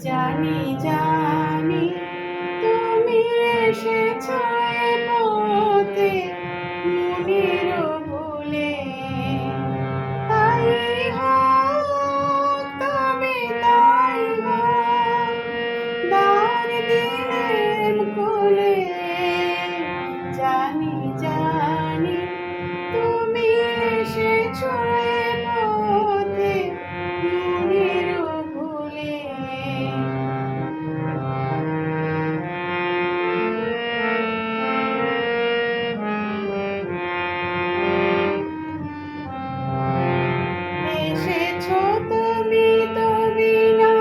জানি জানি তুমি এসেছ এ পথে মনের ভুলে, তাই হোক তবে তাই হোক, দ্বার দিলেন খুলে। জানি জানি তুমি এসেছ এ পথে মনের ভুলে। এসেছো তুমি বিনা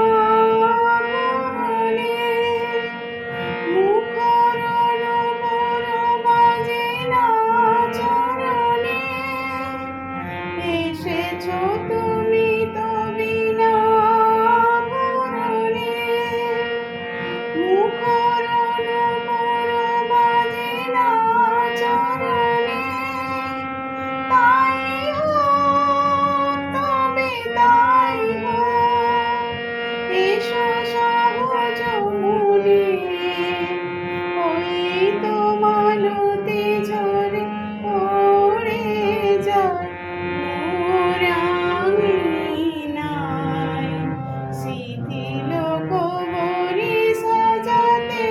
বরণে, মুখর নূপুর বাজে না চরণে। এসেছো তুমি বিনা বরণে, মুখর নূপুর বাজে না চরণে। তাই হোক তবে তাই হোক, এসো সহজ মনে। ওই তো মালতী ঝরে পড়ে যায় মোর আঙিনায়, শিথিল কবরী সাজাতে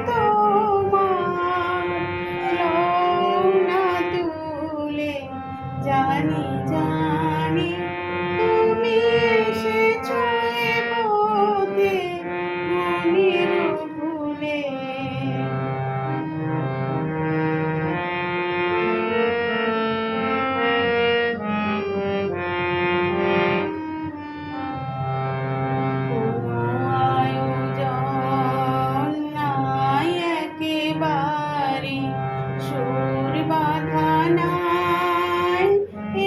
তোমার লও না তুলে। জানি জানি তুমি এসেছো এ পথে মনের ভুলে। কোনো আয়োজন নাই একেবারে, সুর বাঁধা নাই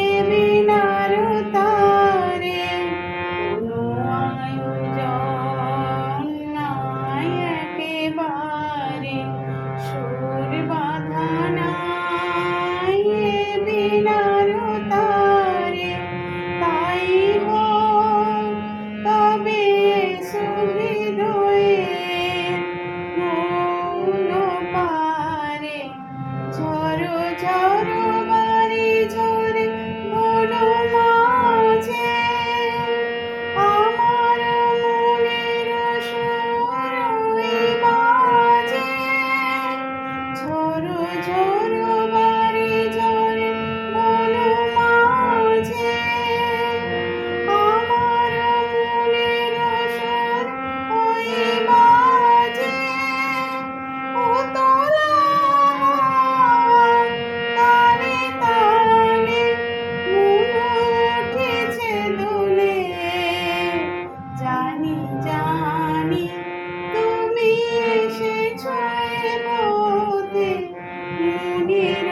এ বীণার তারে। কোনো আয়োজন নাই একেবারে, সুর বাঁধা নাই এ বীণার তারে। তাই হোক তবে সুহৃদয়ের মৌন পারে, ঝড়ো ঝড়ো বারি ঝরে বলো মাঝে, আমার মনের সুর এই বাজে। ঝড়ো ঝড়ো বারি ঝরে বলো মাঝে, আমার মনের সুর ওই বাজে। উতলা তালে তালে মন উঠেছে দোলে। জানি জানি তুমি এসেছো এ পথে মনের